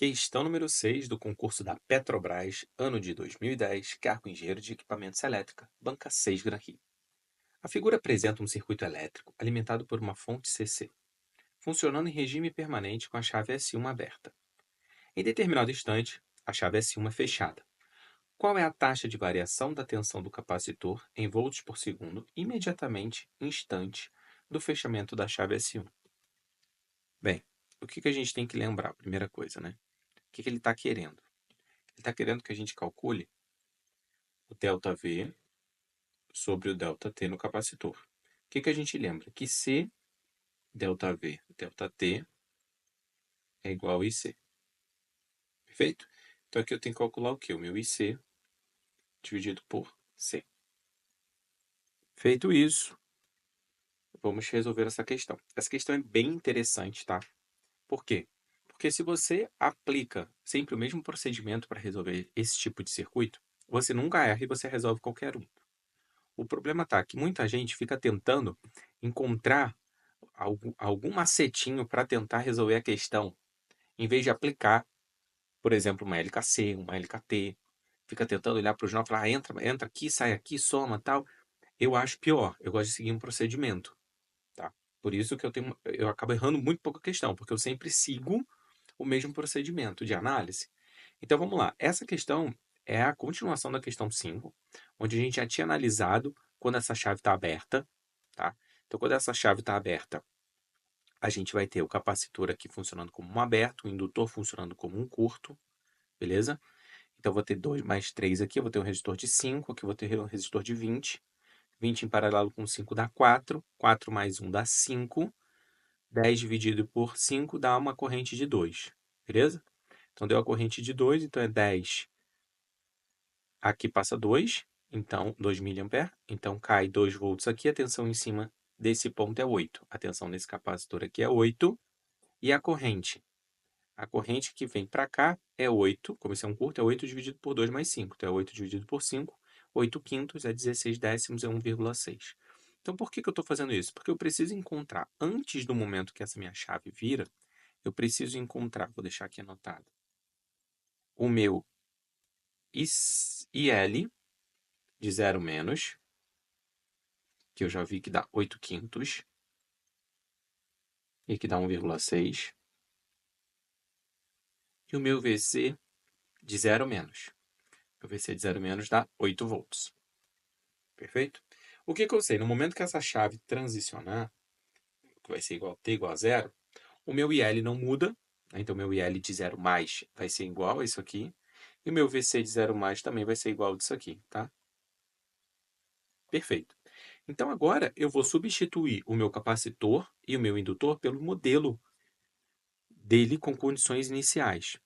Questão número 6 do concurso da Petrobras, ano de 2010, cargo engenheiro de equipamentos elétrica, banca 6 Gran Rio. A figura apresenta um circuito elétrico alimentado por uma fonte CC, funcionando em regime permanente com a chave S1 aberta. Em determinado instante, a chave S1 é fechada. Qual é a taxa de variação da tensão do capacitor em volts por segundo imediatamente, instante, do fechamento da chave S1? Bem, o que a gente tem que lembrar? Primeira coisa, né? O que ele está querendo? Ele está querendo que a gente calcule o ΔV sobre o ΔT no capacitor. O que a gente lembra? Que C ΔV ΔT é igual a IC. Perfeito? Então aqui eu tenho que calcular o quê? O meu IC dividido por C. Feito isso, vamos resolver essa questão. Essa questão é bem interessante, tá? Por quê? Porque se você aplica sempre o mesmo procedimento para resolver esse tipo de circuito, você nunca erra e você resolve qualquer um. O problema está que muita gente fica tentando encontrar algum macetinho para tentar resolver a questão, em vez de aplicar, por exemplo, uma LKC, uma LKT, fica tentando olhar para o jornal e falar, entra aqui, sai aqui, soma, tal. Eu acho pior, eu gosto de seguir um procedimento, tá? Por isso que eu acabo errando muito pouca questão, porque eu sempre sigo o mesmo procedimento de análise. Então vamos lá, essa questão é a continuação da questão 5, onde a gente já tinha analisado quando essa chave está aberta, tá? Então quando essa chave está aberta, a gente vai ter o capacitor aqui funcionando como um aberto, o indutor funcionando como um curto, beleza? Então, eu vou ter 2 mais 3 aqui, eu vou ter um resistor de 5, aqui eu vou ter um resistor de 20. 20 em paralelo com 5 dá 4, 4 mais 1 dá 5, 10 dividido por 5 dá uma corrente de 2, beleza? Então, deu a corrente de 2, então é 10. Aqui passa 2, então 2 mA, então cai 2 volts aqui, a tensão em cima desse ponto é 8. A tensão nesse capacitor aqui é 8, e a corrente? A corrente que vem para cá é 8, como esse é um curto, é 8 dividido por 2 mais 5. Então, é 8 dividido por 5, 8 quintos é 16 décimos, é 1,6. Então, por que eu estou fazendo isso? Porque eu preciso encontrar, antes do momento que essa minha chave vira, eu preciso encontrar, vou deixar aqui anotado, o meu IL de 0 menos, que eu já vi que dá 8 quintos, e que dá 1,6, e o meu VC de 0 menos. O VC de 0 menos dá 8 volts. Perfeito? O que eu sei? No momento que essa chave transicionar, que vai ser igual a T igual a zero, o meu IL não muda, né? Então, o meu IL de 0 mais vai ser igual a isso aqui, e o meu VC de 0 mais também vai ser igual a isso aqui, tá? Perfeito. Então, agora eu vou substituir o meu capacitor e o meu indutor pelo modelo dele com condições iniciais.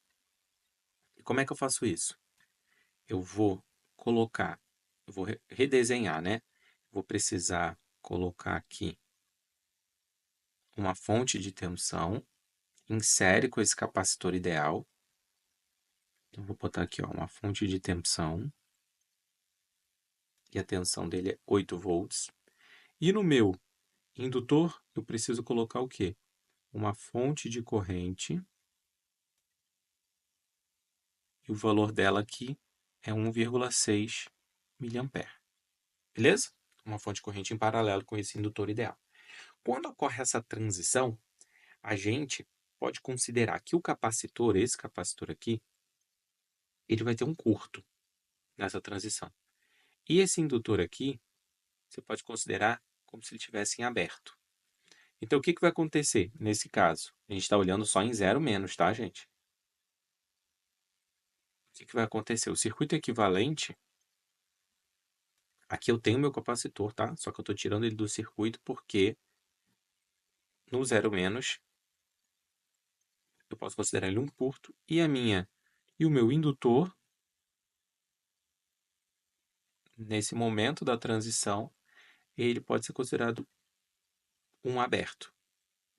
E como é que eu faço isso? Eu vou colocar, eu vou redesenhar, né? Vou precisar colocar aqui uma fonte de tensão, insere com esse capacitor ideal. Então, vou botar aqui, ó, uma fonte de tensão, e a tensão dele é 8 volts. E no meu indutor, eu preciso colocar o quê? Uma fonte de corrente, e o valor dela aqui é 1,6 mA. Beleza? Uma fonte de corrente em paralelo com esse indutor ideal. Quando ocorre essa transição, a gente pode considerar que o capacitor, esse capacitor aqui, ele vai ter um curto nessa transição. E esse indutor aqui, você pode considerar como se ele estivesse em aberto. Então, o que vai acontecer nesse caso? A gente está olhando só em 0 menos, tá, gente? O que vai acontecer? O circuito equivalente, aqui eu tenho meu capacitor, tá? Só que eu estou tirando ele do circuito porque no 0 menos eu posso considerar ele um curto, e o meu indutor, nesse momento da transição, ele pode ser considerado um aberto,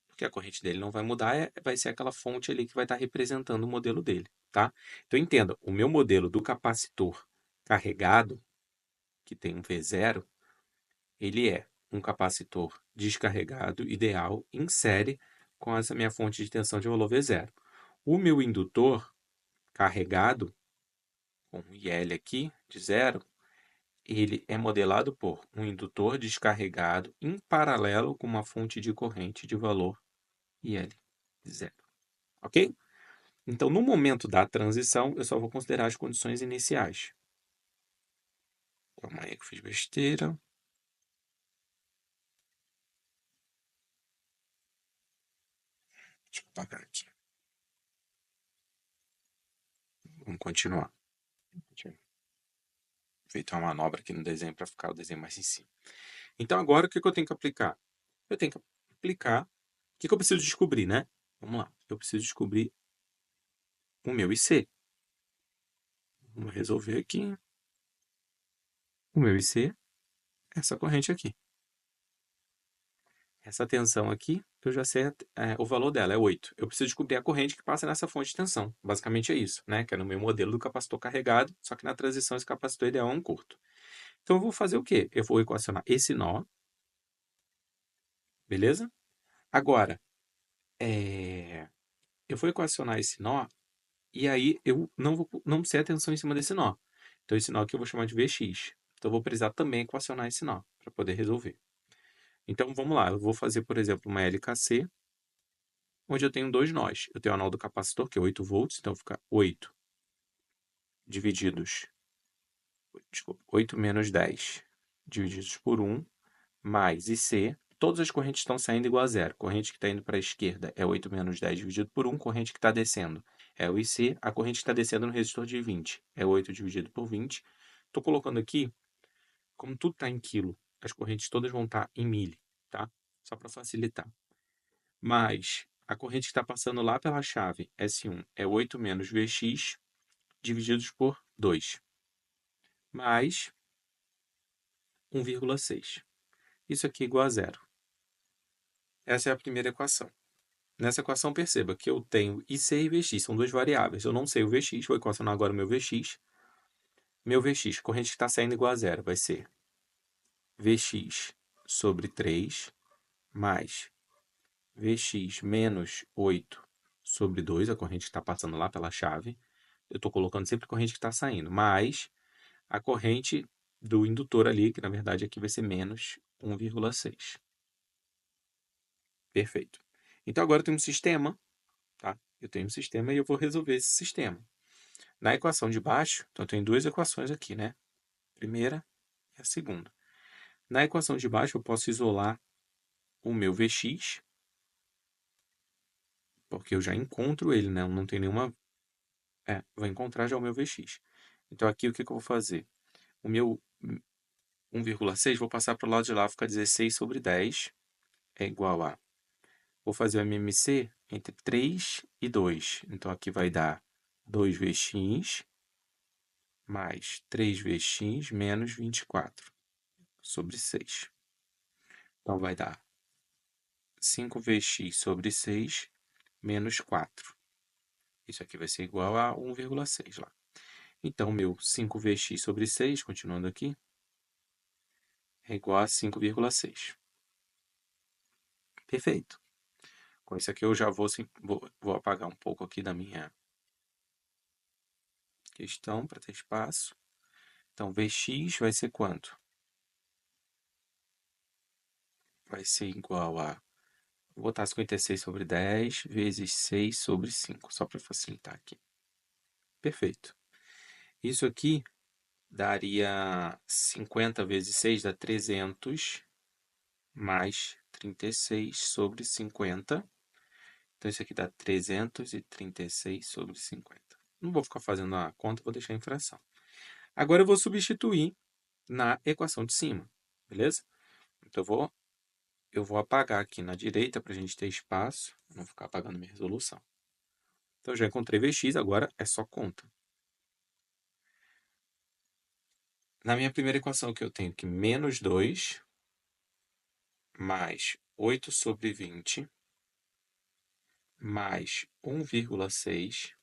porque a corrente dele não vai mudar, vai ser aquela fonte ali que vai estar representando o modelo dele, tá? Então entenda, o meu modelo do capacitor carregado, que tem um V0, ele é um capacitor descarregado ideal em série com essa minha fonte de tensão de valor V0. O meu indutor carregado, com um IL aqui de 0, ele é modelado por um indutor descarregado em paralelo com uma fonte de corrente de valor IL de 0. Ok? Então, no momento da transição, eu só vou considerar as condições iniciais. Calma aí que eu fiz besteira. Deixa eu apagar aqui. Vamos continuar. Feito uma manobra aqui no desenho para ficar o desenho mais em cima. Então, agora o que eu tenho que aplicar? Eu tenho que aplicar. O que eu preciso descobrir, né? Vamos lá. Eu preciso descobrir o meu IC. Vamos resolver aqui. O meu IC é essa corrente aqui. Essa tensão aqui, eu já sei o valor dela, é 8. Eu preciso descobrir a corrente que passa nessa fonte de tensão. Basicamente é isso, né? Que é no meu modelo do capacitor carregado, só que na transição esse capacitor ideal é um curto. Então eu vou fazer o quê? Eu vou equacionar esse nó, beleza? Agora, eu vou equacionar esse nó e aí eu não sei a tensão em cima desse nó. Então esse nó aqui eu vou chamar de Vx. Então eu vou precisar também equacionar esse nó para poder resolver. Então vamos lá, eu vou fazer, por exemplo, uma LKC, onde eu tenho dois nós. Eu tenho o nó do capacitor, que é 8 volts, então fica 8 divididos, desculpa, 8 menos 10 divididos por 1, mais IC. Todas as correntes estão saindo igual a zero. Corrente que está indo para a esquerda é 8 menos 10 dividido por 1. Corrente que está descendo é o IC. A corrente que está descendo no resistor de 20 é 8 dividido por 20. Estou colocando aqui, como tudo está em quilo, as correntes todas vão estar em milho, tá? Só para facilitar. Mais a corrente que está passando lá pela chave S1 é 8 menos Vx divididos por 2, mais 1,6. Isso aqui é igual a zero. Essa é a primeira equação. Nessa equação, perceba que eu tenho IC e Vx, são duas variáveis. Eu não sei o Vx, vou equacionar agora o meu Vx. Meu Vx, corrente que está saindo igual a zero, vai ser Vx sobre 3 mais Vx menos 8 sobre 2, a corrente que está passando lá pela chave. Eu estou colocando sempre a corrente que está saindo, mais a corrente do indutor ali, que na verdade aqui vai ser menos 1,6. Perfeito. Então agora eu tenho um sistema, tá? Eu tenho um sistema e eu vou resolver esse sistema. Na equação de baixo, então eu tenho duas equações aqui, né? A primeira e a segunda. Na equação de baixo eu posso isolar o meu Vx, porque eu já encontro ele, né? Eu não tem nenhuma... vou encontrar já o meu Vx. Então aqui o que eu vou fazer? O meu 1,6 vou passar para o lado de lá, vai ficar 16 sobre 10 é igual a... Vou fazer o MMC entre 3 e 2. Então aqui vai dar 2Vx mais 3Vx menos 24 sobre 6. Então vai dar 5Vx sobre 6 menos 4. Isso aqui vai ser igual a 1,6 lá. Então, meu 5Vx sobre 6, continuando aqui, é igual a 5,6. Perfeito. Com isso aqui eu já vou apagar um pouco aqui da minha questão para ter espaço. Então, Vx vai ser quanto? Vai ser igual a... Vou botar 56 sobre 10 vezes 6 sobre 5, só para facilitar aqui. Perfeito. Isso aqui daria 50 vezes 6 dá 300, mais 36 sobre 50. Então, isso aqui dá 336 sobre 50. Não vou ficar fazendo a conta, vou deixar em fração. Agora eu vou substituir na equação de cima, beleza? Então, eu vou apagar aqui na direita para a gente ter espaço, não ficar apagando minha resolução. Então, eu já encontrei Vx, agora é só conta. Na minha primeira equação que eu tenho que menos 2 mais 8 sobre 20 mais 1,6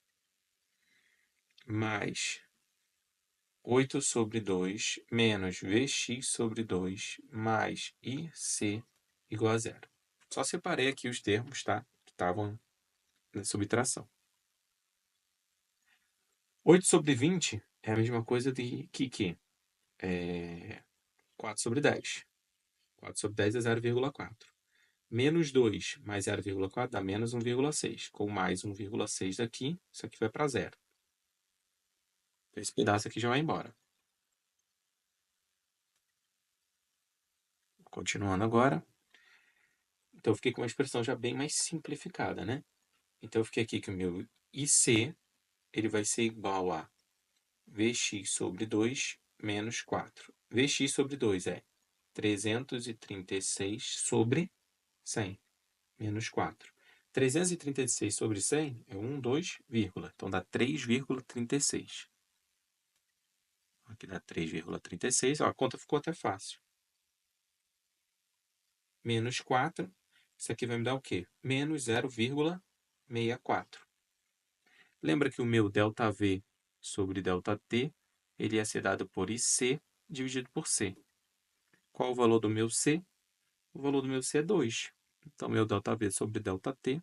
mais 8 sobre 2 menos Vx sobre 2 mais IC igual a zero. Só separei aqui os termos, tá? Que estavam na subtração. 8 sobre 20 é a mesma coisa que 4 sobre 10. 4 sobre 10 é 0,4. Menos 2 mais 0,4 dá menos 1,6. Com mais 1,6 daqui, isso aqui vai para zero. Esse pedaço aqui já vai embora. Continuando agora. Então, eu fiquei com uma expressão já bem mais simplificada, né? Então, eu fiquei aqui que o meu IC ele vai ser igual a Vx sobre 2 menos 4. Vx sobre 2 é 336 sobre 100 menos 4. 336 sobre 100 é 1, 2, vírgula. Então, dá 3,36. Aqui dá 3,36. Ó, a conta ficou até fácil. Menos 4. Isso aqui vai me dar o quê? Menos 0,64. Lembra que o meu ΔV sobre ΔT, ele ia ser dado por IC dividido por C. Qual o valor do meu C? O valor do meu C é 2. Então, meu ΔV sobre ΔT,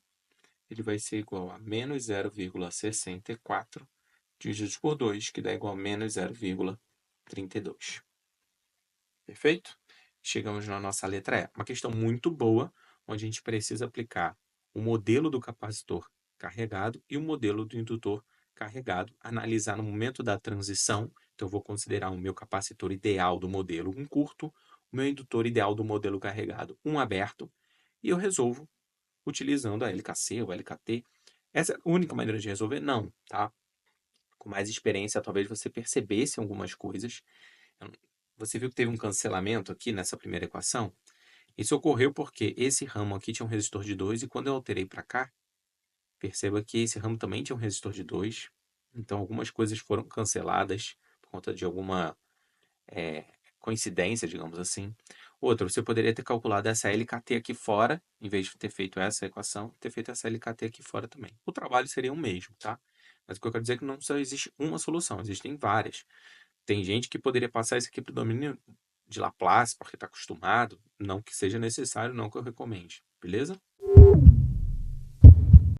ele vai ser igual a menos 0,64 dividido por 2, que dá igual a menos 0,32. Perfeito? Chegamos na nossa letra E. Uma questão muito boa, onde a gente precisa aplicar o modelo do capacitor carregado e o modelo do indutor carregado, analisar no momento da transição. Então, eu vou considerar o meu capacitor ideal do modelo um curto, o meu indutor ideal do modelo carregado um aberto, e eu resolvo utilizando a LKC ou LKT. Essa é a única maneira de resolver? Não, tá? Com mais experiência, talvez você percebesse algumas coisas. Você viu que teve um cancelamento aqui nessa primeira equação? Isso ocorreu porque esse ramo aqui tinha um resistor de 2 e quando eu alterei para cá, perceba que esse ramo também tinha um resistor de 2. Então, algumas coisas foram canceladas por conta de alguma coincidência, digamos assim. Outra, você poderia ter calculado essa LKT aqui fora, em vez de ter feito essa equação, ter feito essa LKT aqui fora também. O trabalho seria o mesmo, tá? Mas o que eu quero dizer é que não só existe uma solução, existem várias. Tem gente que poderia passar isso aqui para o domínio de Laplace, porque está acostumado. Não que seja necessário, não que eu recomende. Beleza?